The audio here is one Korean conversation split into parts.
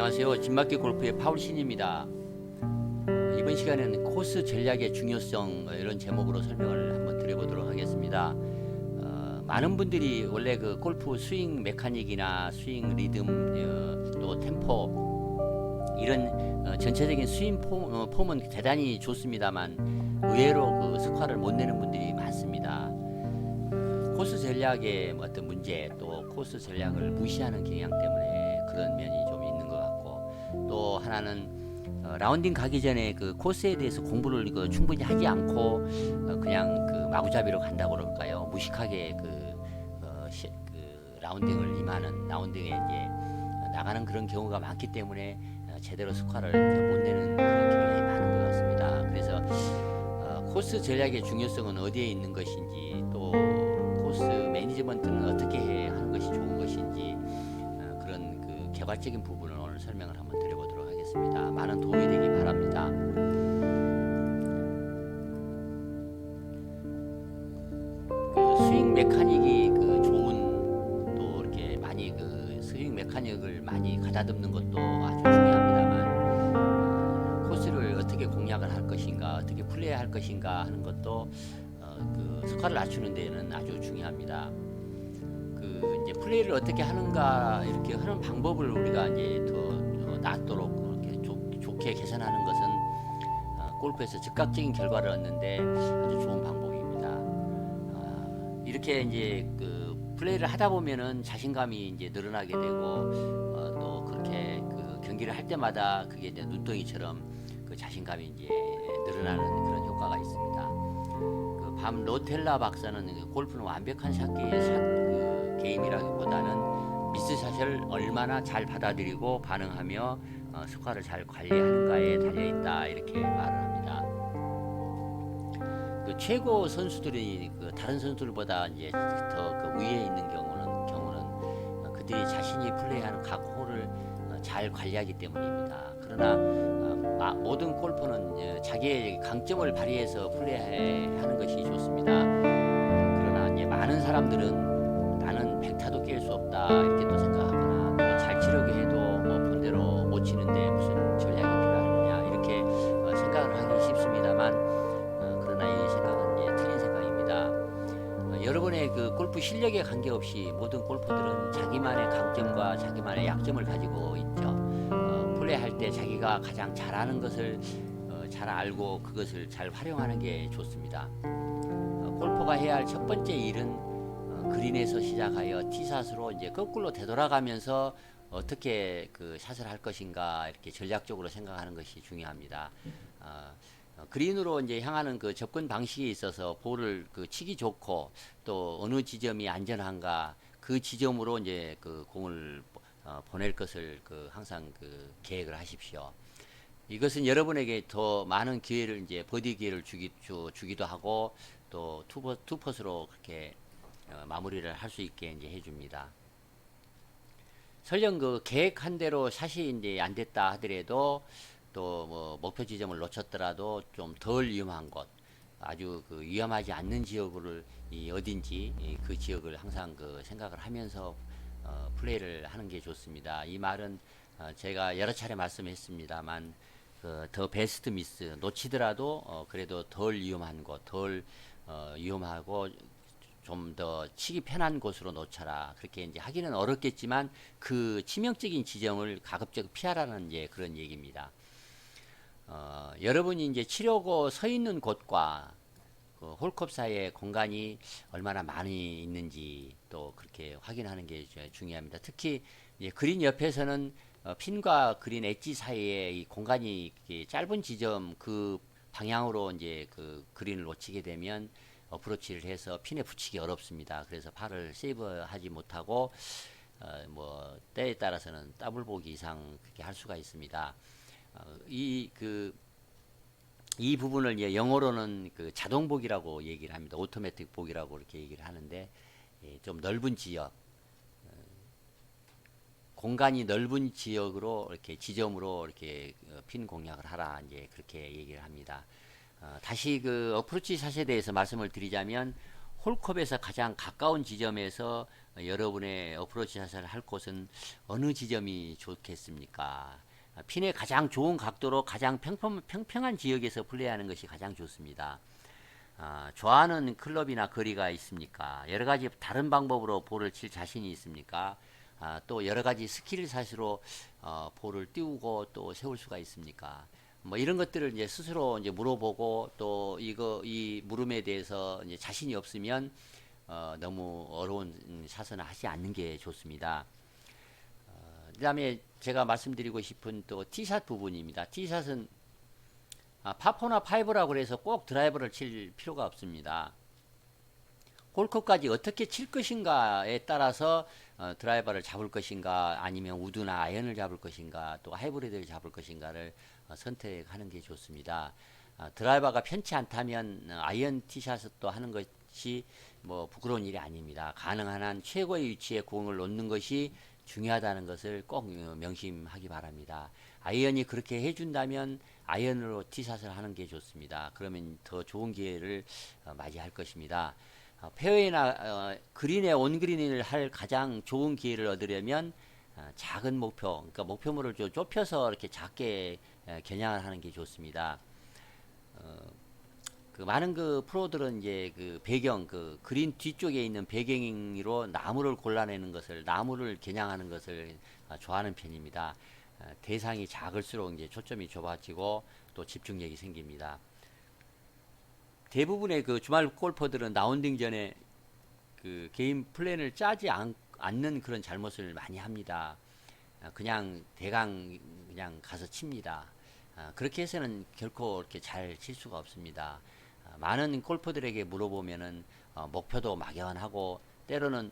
안녕하세요. 진맞게 골프의 파울신입니다. 이번 시간에는 코스 전략의 중요성 이런 제목으로 설명을 한번 드려보도록 하겠습니다. 많은 분들이 원래 그 골프 스윙 메카닉이나 스윙 리듬 또 템포 이런 전체적인 스윙 폼은 대단히 좋습니다만 의외로 그 스코어를 못 내는 분들이 많습니다. 코스 전략의 어떤 문제 또 코스 전략을 무시하는 경향 때문에 그런 면이 좀 있는 것 같고, 또 하나는 라운딩 가기 전에 그 코스에 대해서 공부를 충분히 하지 않고 그냥 그 마구잡이로 간다고 그럴까요? 무식하게 그 라운딩을 임하는 라운딩에 이제 나가는 그런 경우가 많기 때문에 제대로 스코어를 못 내는 그런 경향이 많은 것 같습니다. 그래서 코스 전략의 중요성은 어디에 있는 것인지, 또 코스 매니지먼트는 어떻게 하는 것이 좋은 것인지, 그런 그 개괄적인 부분을 오늘 설명을 한번 드려보도록 하겠습니다. 많은 도움이 되기 바랍니다. 그 스윙 메카닉이 그 좋은, 또 이렇게 많이 그 스윙 메카닉을 많이 가다듬는 것도 아주 중요합니다만, 코스를 어떻게 공략을 할 것인가, 어떻게 플레이할 것인가 하는 것도 그 스코어를 낮추는 데는 아주 중요합니다. 그 이제 플레이를 어떻게 하는가, 이렇게 하는 방법을 우리가 이제 더 낫도록 이렇게 좋게 개선하는 것은 골프에서 즉각적인 결과를 얻는데 아주 좋은 방법입니다. 이렇게 이제 그 플레이를 하다 보면은 자신감이 이제 늘어나게 되고, 또 그렇게 그 경기를 할 때마다 그게 이제 눈덩이처럼 그 자신감이 이제 늘어나는 그런 효과가 있습니다. 그 밤 로텔라 박사는 골프는 완벽한 그 게임이라기보다는 미스샷을 얼마나 잘 받아들이고 반응하며 스코어를 잘 관리하는가에 달려있다, 이렇게 말을 합니다. 그 최고 선수들이 그 다른 선수들보다 이제 더 그 위에 있는 경우는 그들이 자신이 플레이하는 각 홀을 잘 관리하기 때문입니다. 그러나 모든 골프는 자기의 강점을 발휘해서 플레이하는 것이 좋습니다. 그러나 이제 많은 사람들은 나는 백타도 깰 수 없다, 이렇게 또 생각하거나, 또 잘 치려고 해도 뭐 본대로 못 치는데 무슨 전략이 필요하느냐, 이렇게 생각을 하기 쉽습니다만, 그러나 이 생각은 이제 틀린 생각입니다. 여러분의 그 골프 실력에 관계없이 모든 골퍼들은 자기만의 강점과 자기만의 약점을 가지고 있죠. 플레이할 때 자기가 가장 잘하는 것을 잘 알고 그것을 잘 활용하는 게 좋습니다. 골퍼가 해야 할 첫 번째 일은 그린에서 시작하여 티샷으로 이제 거꾸로 되돌아가면서 어떻게 그 샷을 할 것인가, 이렇게 전략적으로 생각하는 것이 중요합니다. 그린으로 이제 향하는 그 접근 방식에 있어서 볼을 그 치기 좋고, 또 어느 지점이 안전한가, 그 지점으로 이제 그 공을 보낼 것을 그 항상 그 계획을 하십시오. 이것은 여러분에게 더 많은 기회를, 이제 버디 기회를 주기도 하고, 또 투퍼스로 그렇게 마무리를 할 수 있게 이제 해줍니다. 설령 그 계획한 대로 샷이 이제 안 됐다 하더라도, 또 뭐 목표 지점을 놓쳤더라도 좀 덜 위험한 곳, 아주 그 위험하지 않는 지역을 어딘지 그 지역을 항상 그 생각을 하면서 플레이를 하는 게 좋습니다. 이 말은 제가 여러 차례 말씀했습니다만, 더 베스트 미스, 놓치더라도 그래도 덜 위험한 곳, 덜 위험하고 좀 더 치기 편한 곳으로 놓쳐라, 그렇게 이제 하기는 어렵겠지만 그 치명적인 지점을 가급적 피하라는 이제 그런 얘기입니다. 여러분이 이제 치려고 서 있는 곳과 그 홀컵 사이에 공간이 얼마나 많이 있는지 또 그렇게 확인하는 게 중요합니다. 특히 이제 그린 옆에서는 핀과 그린 엣지 사이에 이 공간이 짧은 지점, 그 방향으로 이제 그 그린을 놓치게 되면 어프로치를 해서 핀에 붙이기 어렵습니다. 그래서 팔을 세이브하지 못하고 뭐 때에 따라서는 더블 보기 이상 그렇게 할 수가 있습니다. 이 부분을 이제 영어로는 그 자동 보기라고 얘기를 합니다. 오토매틱 보기라고 이렇게 얘기를 하는데, 좀 넓은 지역, 공간이 넓은 지역으로 이렇게 지점으로 이렇게 핀 공략을 하라, 이제 그렇게 얘기를 합니다. 다시 그 어프로치 샷에 대해서 말씀을 드리자면, 홀컵에서 가장 가까운 지점에서 여러분의 어프로치 샷을 할 곳은 어느 지점이 좋겠습니까? 핀의 가장 좋은 각도로 가장 평평한 지역에서 플레이하는 것이 가장 좋습니다. 좋아하는 클럽이나 거리가 있습니까? 여러 가지 다른 방법으로 볼을 칠 자신이 있습니까? 또 여러 가지 스킬샷으로 볼을 띄우고 또 세울 수가 있습니까? 뭐 이런 것들을 이제 스스로 이제 물어보고 또 이 물음에 대해서 이제 자신이 없으면 너무 어려운 샷은 하지 않는 게 좋습니다. 그다음에 제가 말씀드리고 싶은 또 티샷 부분입니다. 티샷은 파4나 5라고 해서 꼭 드라이버를 칠 필요가 없습니다. 홀컵까지 어떻게 칠 것인가에 따라서 드라이버를 잡을 것인가 아니면 우드나 아이언을 잡을 것인가 또 하이브리드를 잡을 것인가를 선택하는 게 좋습니다. 드라이버가 편치 않다면 아이언 티샷도 하는 것이 뭐 부끄러운 일이 아닙니다. 가능한 한 최고의 위치에 공을 놓는 것이 중요하다는 것을 꼭 명심하기 바랍니다. 아이언이 그렇게 해준다면 아이언으로 티샷을 하는 게 좋습니다. 그러면 더 좋은 기회를 맞이할 것입니다. 페어웨이나 그린에 온그린을 할 가장 좋은 기회를 얻으려면 작은 목표, 그러니까 목표물을 좀 좁혀서 이렇게 작게 겨냥을 하는 게 좋습니다. 그 많은 그 프로들은 이제 그 배경, 그 그린 뒤쪽에 있는 배경으로 나무를 골라내는 것을, 나무를 겨냥하는 것을 좋아하는 편입니다. 대상이 작을수록 이제 초점이 좁아지고 또 집중력이 생깁니다. 대부분의 그 주말 골퍼들은 라운딩 전에 그 게임 플랜을 짜지 않는 그런 잘못을 많이 합니다. 그냥 대강 그냥 가서 칩니다. 그렇게 해서는 결코 이렇게 잘 칠 수가 없습니다. 많은 골퍼들에게 물어보면은 목표도 막연하고 때로는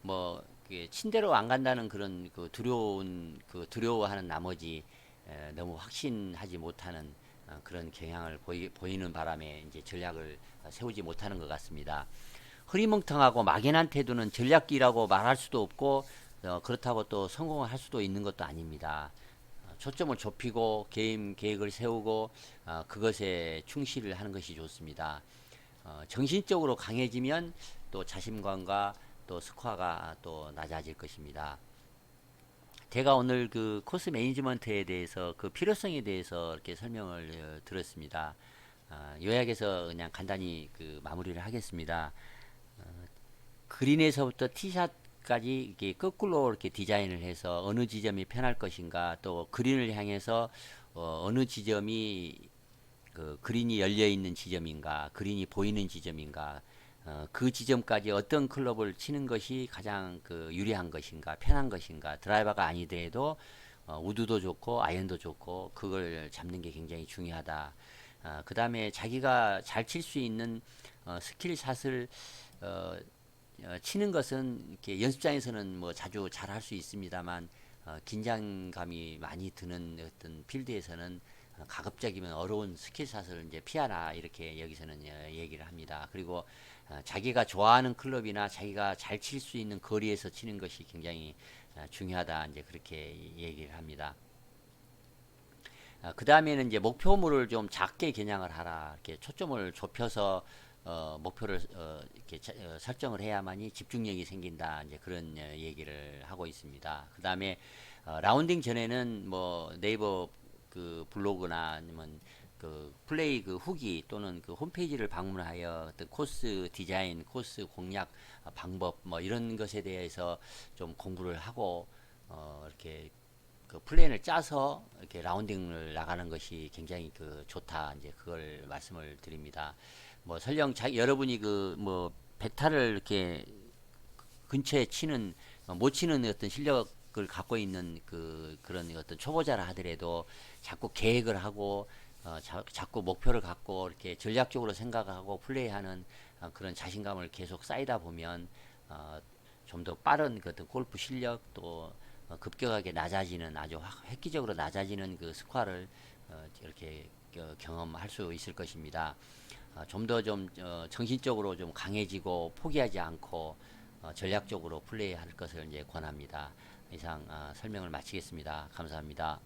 뭐 친대로 안 간다는 그런 그 두려워하는 나머지 너무 확신하지 못하는 그런 경향을 보이는 바람에 이제 전략을 세우지 못하는 것 같습니다. 흐리멍텅하고 막연한 태도는 전략기라고 말할 수도 없고 그렇다고 또 성공을 할 수도 있는 것도 아닙니다. 초점을 좁히고 게임 계획을 세우고 그것에 충실을 하는 것이 좋습니다. 정신적으로 강해지면 또 자신감과 또 스코어가 또 낮아질 것입니다. 제가 오늘 그 코스 매니지먼트에 대해서 그 필요성에 대해서 이렇게 설명을 들었습니다. 요약해서 그냥 간단히 그 마무리를 하겠습니다. 그린에서부터 티샷까지 이렇게 거꾸로 이렇게 디자인을 해서 어느 지점이 편할 것인가 또 그린을 향해서 어느 지점이 그 그린이 열려 있는 지점인가 그린이 보이는 지점인가 그 지점까지 어떤 클럽을 치는 것이 가장 그 유리한 것인가 편한 것인가 드라이버가 아니더라도 우드도 좋고 아이언도 좋고 그걸 잡는 게 굉장히 중요하다. 그 다음에 자기가 잘 칠 수 있는 스킬샷을 치는 것은 이렇게 연습장에서는 뭐 자주 잘 할 수 있습니다만 긴장감이 많이 드는 어떤 필드에서는 가급적이면 어려운 스킬샷을 이제 피하라 이렇게 여기서는 얘기를 합니다. 그리고 자기가 좋아하는 클럽이나 자기가 잘 칠 수 있는 거리에서 치는 것이 굉장히 중요하다 이제 그렇게 얘기를 합니다. 그 다음에는 이제 목표물을 좀 작게 겨냥을 하라 이렇게 초점을 좁혀서 목표를 이렇게 설정을 해야만이 집중력이 생긴다 이제 그런 얘기를 하고 있습니다. 그 다음에 라운딩 전에는 뭐 네이버 그 블로그나 아니면 그 플레이 그 후기 또는 그 홈페이지를 방문하여 어떤 코스 디자인, 코스 공략 방법 뭐 이런 것에 대해서 좀 공부를 하고 이렇게 그 플랜을 짜서 이렇게 라운딩을 나가는 것이 굉장히 그 좋다 이제 그걸 말씀을 드립니다. 뭐 설령 여러분이 그 뭐 백타를 이렇게 근처에 치는 못 치는 어떤 실력을 갖고 있는 그런 어떤 초보자라 하더라도 자꾸 계획을 하고 자꾸 목표를 갖고 이렇게 전략적으로 생각하고 플레이하는 그런 자신감을 계속 쌓이다 보면 좀 더 빠른 그 어떤 골프 실력 또 급격하게 낮아지는 아주 획기적으로 낮아지는 그 스코어를 이렇게 경험할 수 있을 것입니다. 좀 더 좀 정신적으로 좀 강해지고 포기하지 않고 전략적으로 플레이할 것을 이제 권합니다. 이상 설명을 마치겠습니다. 감사합니다.